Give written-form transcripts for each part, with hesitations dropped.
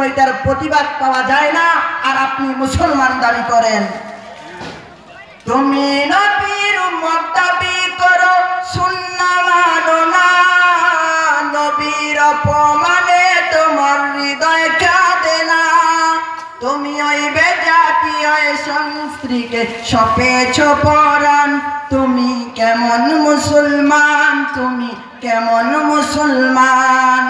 এটার প্রতিবাদ পাওয়া যায় না, আর আপনি মুসলমান দাবি করেন। তুমি নবীর উম্মত দাবি করো, সুন্নাহ মানো না, নবীর অপমানে তোমার হৃদয় কাঁদে না। তুমি ওই বেজাতি ওই সংস্কৃতিকে সপেছ পরাণ, তুমি কেমন মুসলমান, তুমি কেমন মুসলমান?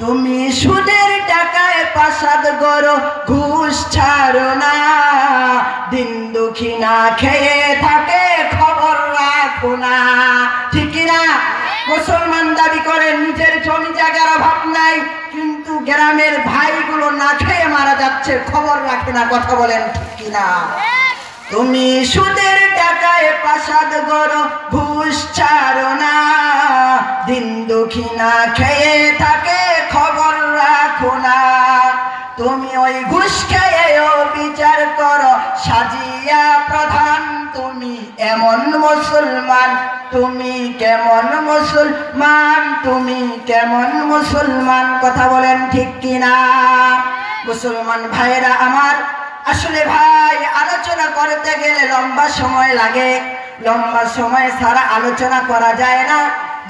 তুমি সুদের টাকায় প্রাসাদ গড়ো, ঘুষ ছাড়ো না, দিন দুঃখী না খেয়ে থাকে, খবর রাখো না। ঠিক না? মুসলমান দাবি করে, নিজের জমি জায়গার অভাব নাই, কিন্তু গ্রামের ভাইগুলো না খেয়ে মারা যাচ্ছে, খবর রাখে না। কথা বলেন ঠিক কিনা? তুমি সুদের টাকায় প্রাসাদ গড়ো, ঘুষ ছাড়ো না, দিন দুঃখী না খেয়ে থাকে, খবর রাখো না। তুমি ওই ঘুষ খেয়েও বিচার করো, সাজিয়া প্রধান, তুমি এমন মুসলমান, তুমি কেমন মুসলমান, তুমি কেমন মুসলমান? কথা বলেন ঠিক কিনা? মুসলমান ভাইরা আমার, আসলে ভাই আলোচনা করতে গেলে লম্বা সময় লাগে, লম্বা সময় ছাড়া আলোচনা করা যায় না।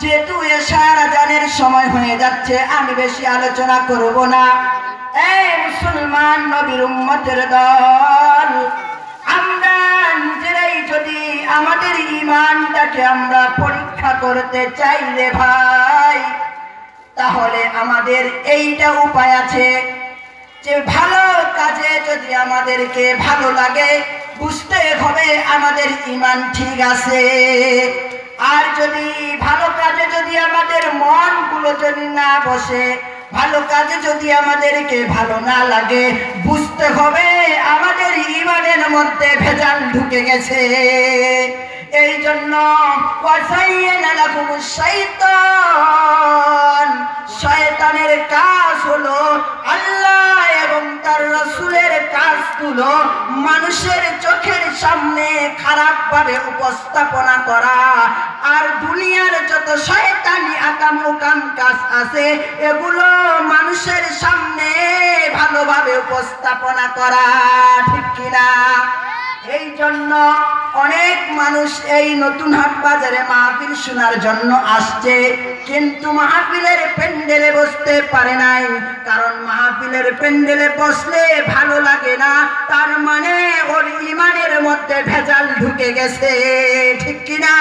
যেহেতু এশার আজানের সময় হয়ে যাচ্ছে, আমি বেশি আলোচনা করব না। এই মুসলমান নবীর উম্মতের দল, আমরা নিজেরাই যদি আমাদের ঈমানটাকে আমরা পরীক্ষা করতে চাই রে ভাই, তাহলে আমাদের এইটা উপায় আছে যে ভালো কাজে যদি আমাদেরকে ভালো লাগে, বুঝতে হবে আমাদের ঈমান ঠিক আছে। আর যদি ভালো কাজে যদি আমাদের মনগুলো যদি না বসে, ভালো কাজে যদি আমাদেরকে ভালো না লাগে, বুঝতে হবে আমাদের ঈমানের মধ্যে ভেজাল ঢুকে গেছে। এই জন্য শয়তানের কাজ হলো আল্লাহ এবং তার রাসূলের কাজগুলো মানুষের চোখের সামনে খারাপ ভাবে উপস্থাপনা করা, আর দুনিয়ার যত শয়তানি আকাম উকাম কাজ আছে এগুলো মানুষের সামনে ভালোভাবে উপস্থাপনা করা। ঠিক কিনা? এই জন্য অনেক মানুষ এই নতুন হাট বাজারে মাহফিল শোনার জন্য আসছে, কিন্তু মাহফিলের প্যান্ডেলে বসতে পারে নাই। কারণ মাহফিলের প্যান্ডেলে বসলে ভালো লাগে না, তার মানে ওর ঈমানের মধ্যে ভেজাল ঢুকে গেছে। ঠিক কিনা?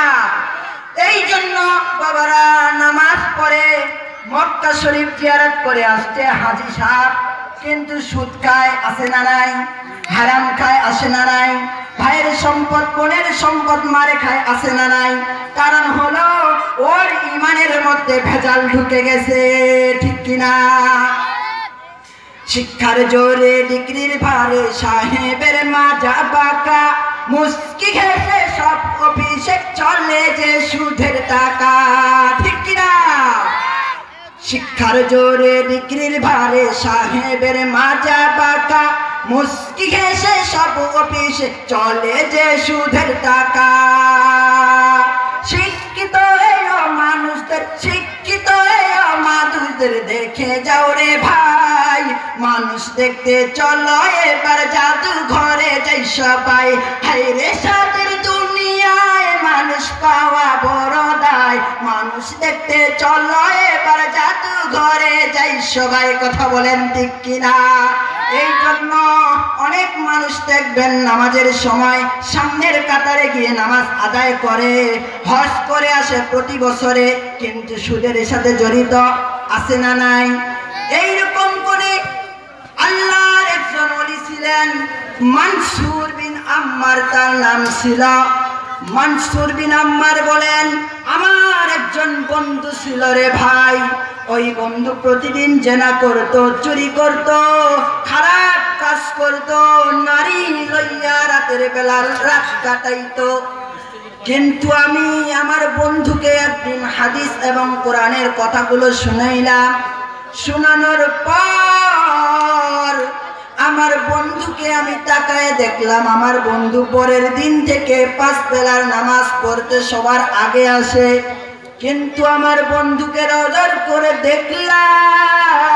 এই জন্য বাবারা নামাজ পড়ে মক্কা শরীফ জিয়ারত করে আসছে হাজী সাহেব, কিন্তু সুদ খায় আছে না নাই, হারাম খায় আসে না নাই, ভাইয়ের সম্পদ বোনের সম্পদ মারে খায় আছে না নাই? কারণ হলো ওর ঈমানের মধ্যে ভেজাল ঢুকে গেছে। ঠিক কিনা? শিক্ষার জোরে ডিগ্রির ভারে সাহেবের মাজা বাঁকা, মুস্কি ঘেঁষে সব অফিসে চলে যে সুদের টাকা। ঠিক কিনা? শিক্ষার জোরে ডিগ্রির ভারে সাহেবের মাজা বাঁকা, মুস্কি ঘেঁষে সব অফিসে চলে যে সুদের টাকা। শিক্ষিত মানুষদের, শিক্ষিত মানুষদের দেখে যাও রে ভাই, মানুষ দেখতে চলো এবার জাদু ঘরে যাই সবাই। হায়রে সাদের দুনিয়ায় মানুষ পাওয়া বড় দায়, মানুষ দেখতে চলো এবার জাদু ঘরে যাই সবাই। কথা বলেন ঠিক কিনা? এই জন্য অনেক মানুষ দেখবেন নামাজের সময় সামনের কাতারে গিয়ে নামাজ আদায় করে, হজ করে আসে প্রতি বছরে, কিন্তু সুদের সাথে জড়িত আছে না নাই? এইরকম করে আল্লাহর একজন ওলি ছিলেন, মানসুর বিন আম্মার তার নাম ছিল। মানসুর বিন আম্মার বলেন, আমার একজন বন্ধু ছিল রে ভাই, ওই বন্ধু প্রতিদিন জেনা করত, চুরি করত, খারাপ কাজ করত, নারী লইয়া রাতের বেলা রাত কাটাইতো। কিন্তু আমি আমার বন্ধুকে একদিন হাদিস এবং কোরআনের কথাগুলো শুনাইলাম। শোনানোর পর আমার বন্ধুকে আমি তাকায় দেখলাম, আমার বন্ধু পরের দিন থেকে 5 বেলার নামাজ পড়তে সবার আগে আসে। কিন্তু আমার বন্ধুকে নজর করে দেখলাম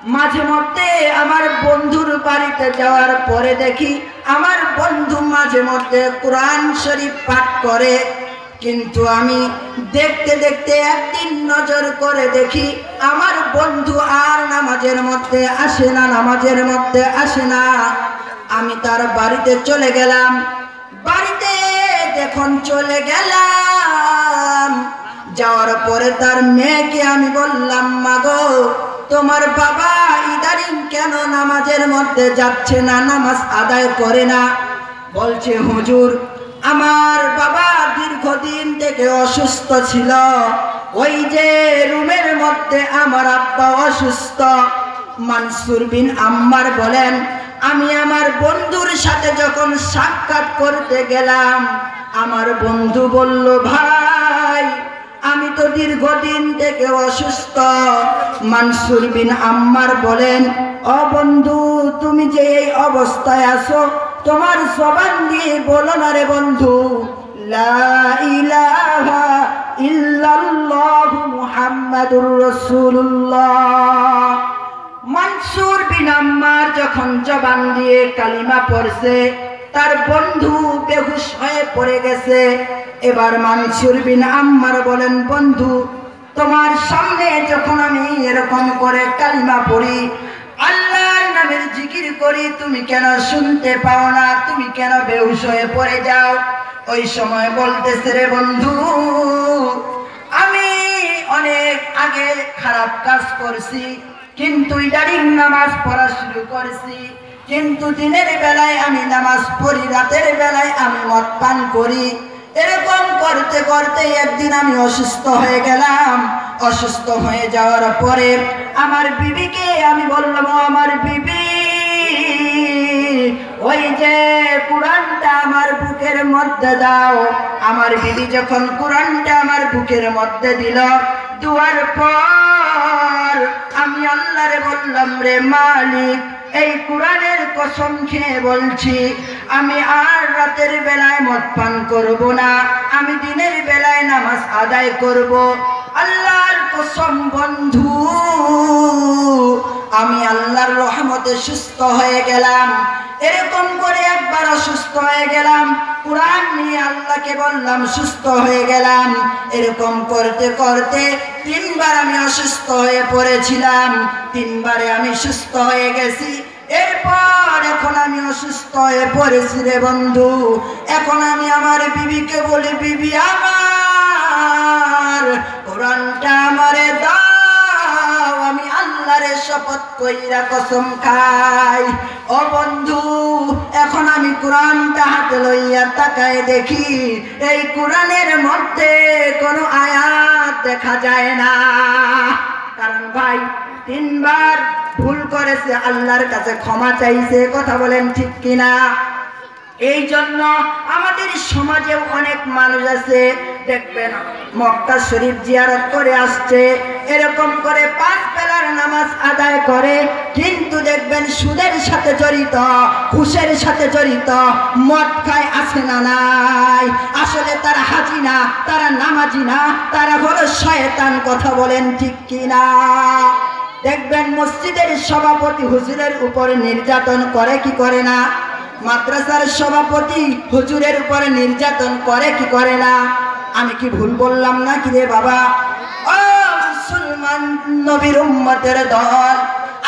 মাঝে মধ্যে আমার বন্ধুর বাড়িতে যাওয়ার পরে দেখি আমার বন্ধু মাঝে মধ্যে কোরআন শরীফ পাঠ করে, কিন্তু আমি দেখতে দেখতে একদিন নজর করে দেখি আমার বন্ধু আর নামাজের মধ্যে আসে না। আমি তার বাড়িতে চলে গেলাম। বাড়িতে যখন চলে গেলাম, যাওয়ার পরে তার মেয়েকে আমি বললাম, মা গো, তোমার বাবা ইদানিং কেন নামাজের মধ্যে যাচ্ছে না, নামাজ আদায় করে না? বলছে, হুজুর, আমার বাবা দীর্ঘদিন থেকে অসুস্থ ছিল। ওই যে রুমের মধ্যে আমার আব্বা অসুস্থ। মানসুর বিন আম্মার বলেন, আমি আমার বন্ধুর সাথে যখন সাক্ষাৎ করতে গেলাম, আমার বন্ধু বলল, ভাই, আমি তো দীর্ঘদিন থেকে অসুস্থ। মানসুর বিন আম্মার বলেন, ও বন্ধু, তুমি যে এই অবস্থায় আছো, তোমার জবান দিয়ে বলো না রে বন্ধু, লা ইলাহা ইল্লাল্লাহ মুহাম্মাদুর রাসূলুল্লাহ। মানসুর বিন আম্মার যখন জবান দিয়ে কালিমা পড়ছে, তার বন্ধু বেহুশ হয়ে পড়ে গেছে। এবার মানসুর বিন আম্মার বলেন, বন্ধু, তোমার সামনে যখন আমি এরকম করে কালিমা পড়ি, আল্লাহর নামের জিকির করি, তুমি কেন শুনতে পাও না? তুমি কেন বেহুশ হয়ে পড়ে যাও? ওই সময় বলতেছে, রে বন্ধু, আমি অনেক আগে খারাপ কাজ করছি, কিন্তু ইদানিং নামাজ পড়া শুরু করেছি। কিন্তু দিনের বেলায় আমি নামাজ পড়ি, রাতের বেলায় আমি মদ পান করি। এরকম করতে করতে একদিন আমি অসুস্থ হয়ে গেলাম। অসুস্থ হয়ে যাওয়ার পরে আমার বিবিকে আমি বললাম, আমার বিবি, ওই যে কোরআনটা আমার বুকের মধ্যে দাও। আমার বিবি যখন কোরআনটা আমার বুকের মধ্যে দিল, দুয়ার পর আমি আল্লাহরে বললাম, রে মালিক, এই কোরআনের কসম খেয়ে বলছি, আমি আর রাতের বেলায় মদ পান করব না, আমি দিনের বেলায় নামাজ আদায় করব। আল্লাহর কসম বন্ধু, আমি আল্লাহর রহমতে সুস্থ হয়ে গেলাম। এরকম করে একবার অসুস্থ হয়ে গেলাম, কোরআন নিয়ে আল্লাহকে বললাম, সুস্থ হয়ে গেলাম। এরকম করতে করতে 3 বার আমি অসুস্থ হয়ে পড়েছিলাম, 3 বারে আমি সুস্থ হয়ে গেছি। এরপর এখন আমি অসুস্থ হয়ে পড়েছি রে বন্ধু। এখন আমি আমার বিবিকে বলি, বিবি আমার, কোরআনটা আমারে দাও, আমি আল্লাহরে শপথ কইরা কসম খাই। ও বন্ধু, এখন আমি কোরআনটা হাতে লইয়া তাকায় দেখি, এই কোরআনের মধ্যে কোনো আয়াত দেখা যায় না। কারণ ভাই 3 বার ভুল করেছে, আল্লাহর কাছে ক্ষমা চাইছে। কথা বলেন ঠিক কিনা? এই জন্য আমাদের সমাজে অনেক মানুষ আছে, দেখবেন মক্কা শরীফ জিয়ারত করে আসছে, এরকম করে 5 বেলার নামাজ আদায় করে, কিন্তু দেখবেন সুদের সাথে জড়িত, ঘুষের সাথে জড়িত, মদ খায়, আছে না নাই? আসলে তারা হাজি না, তারা নামাজি না, তারা হলো শয়তান। কথা বলেন ঠিক কিনা? দেখবেন মসজিদের সভাপতি হুজুরের উপরে নির্যাতন করে কি করে না? মাদ্রাসার সভাপতি হুজুরের উপরে নির্যাতন করে কি করে না? আমি কি ভুল বললাম না কি রে বাবা? ও মুসলমান নবীর উম্মতের দল,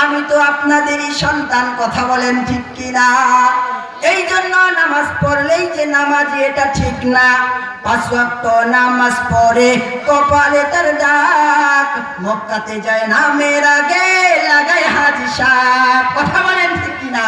আমি তো আপনাদেরই সন্তান। কথা বলেন ঠিক কিনা? এই জন্য নামাজ পড়লেই যে নামাজি, এটা ঠিক না। 5 ওয়াক্ত নামাজ পড়ে কপালে তার দাগ, মক্কাতে যায় নামের আগে লাগায় হাজি সাহেব। কথা বলেন ঠিক কিনা?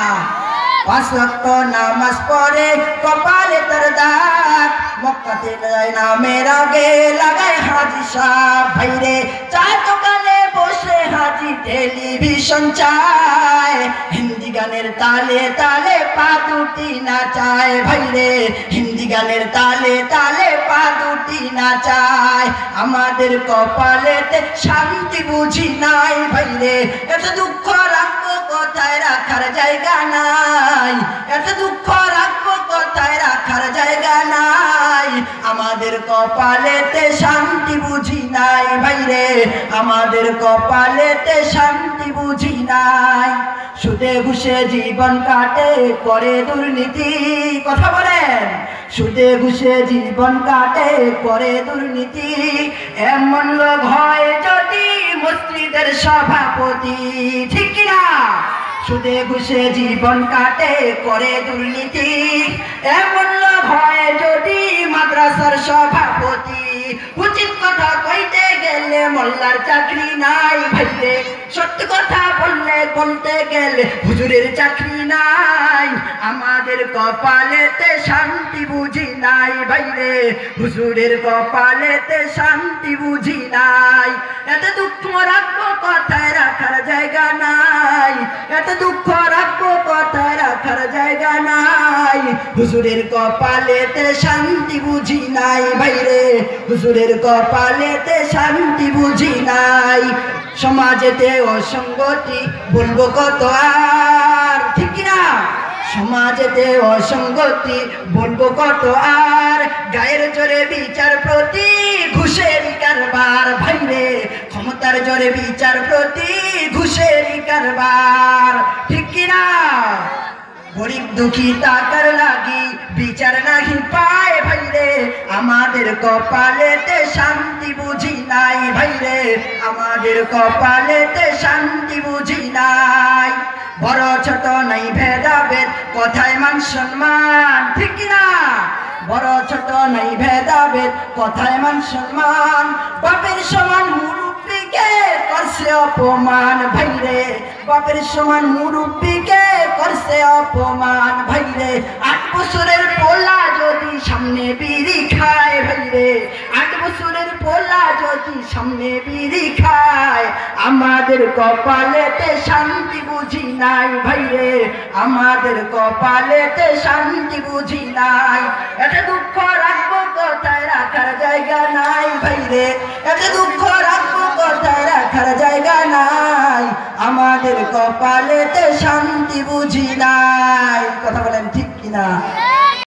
5 ওয়াক্ত নামাজ পড়ে কপালে তার দাগ, মক্কাতে যায় নামের আগে লাগায় হাজি সাহেব। ভাইরে, চায় দোকানে বসে হাজি টেলিভিশন চায়, হিন্দি গানের তালে তালে পা দুটি নাচায়। ভাইরে, হিন্দি গানের তালে তালে পা দুটি নাচায়। আমাদের কপালেতে শান্তি বুঝি নাই। ভাইরে, এত দুঃখ রাখবো কোথায়, রাখার জায়গা নাই। এত দুঃখ রাখবো কোথায়, রাখার জায়গা নাই। আমাদের কপালেতে শান্তি বুঝি নাই। ভাইরে, আমাদের কপালেতে শান্তি বুঝি নাই। সুদে ঘুষে জীবন কাটে করে দুর্নীতি, কথা বলেন। সুদে ঘুষে জীবন কাটে করে দুর্নীতি, এমন লোক হয় যদি মসজিদের সভাপতি, ঠিক কিনা? সুদে ঘুষে জীবন কাটে করে দুর্নীতি, এমন লোক হয় যদি মাদ্রাসার সভাপতি। উচিত কথা কইতে গেলে মোল্লার চাকরি নাই ভাইরে, সত্য কথা বলতে গেলে হুজুরের চাকরি নাই। আমাদের কপালেতে শান্তি বুঝি নাই ভাইরে, হুজুরের কপালেতে শান্তি বুঝি নাই। এত দুঃখ রাখবো কথায় রাখার জায়গা নাই, এত দুঃখ রাখবো কথায় রাখার জায়গা নাই। হুজুরের কপালেতে শান্তি বুঝি নাই ভাইরে, হুজুরের কপালেতে শান্তি বুঝি নাই। সমাজেতে অসঙ্গতি বলবো কত আর, ঠিক কিনা? সমাজেতে অসঙ্গতি বলবো কত আর, গায়ের জোরে বিচার প্রতি ঘুষের কারবার ভাইরে, ক্ষমতার জোরে বিচার প্রতি ঘুষের কারবার, ঠিক কিনা? গরিব দুঃখী টাকার লাগি বিচার নাহি পায় ভাইরে, আমাদের কপালেতে শান্তি বুঝি নাই ভাইরে, আমাদের কপালেতে শান্তি বুঝি নাই। বড় ছোট নাই ভেদাভেদ, কথায় মান সম্মান, ঠিক কিনা? বড় ছোট নাই ভেদাভেদ, কথায় মান সম্মান। বাপের সমান মুরব্বিকে করছে অপমান ভাইরে, বাপের সমান মুরব্বিকে করছে অপমান ভাইরে। 8 বছরের পোলা যদি সামনে বিড়ি খায় ভাইরে, 8 বছরের পোলা যদি সামনে বিড়ি খায়, আমাদের কপালেতে শান্তি বুঝি নাই ভাইরে, আমাদের কপালেতে শান্তি বুঝি নাই। এত দুঃখ রাখবো কথায় রাখার জায়গা নাই ভাইরে, এত দুঃখ রাখবো কথায় রাখার জায়গা নাই। আমাদের কপালেতে শান্তি বুঝি নাই, কথা বলেন ঠিক কিনা?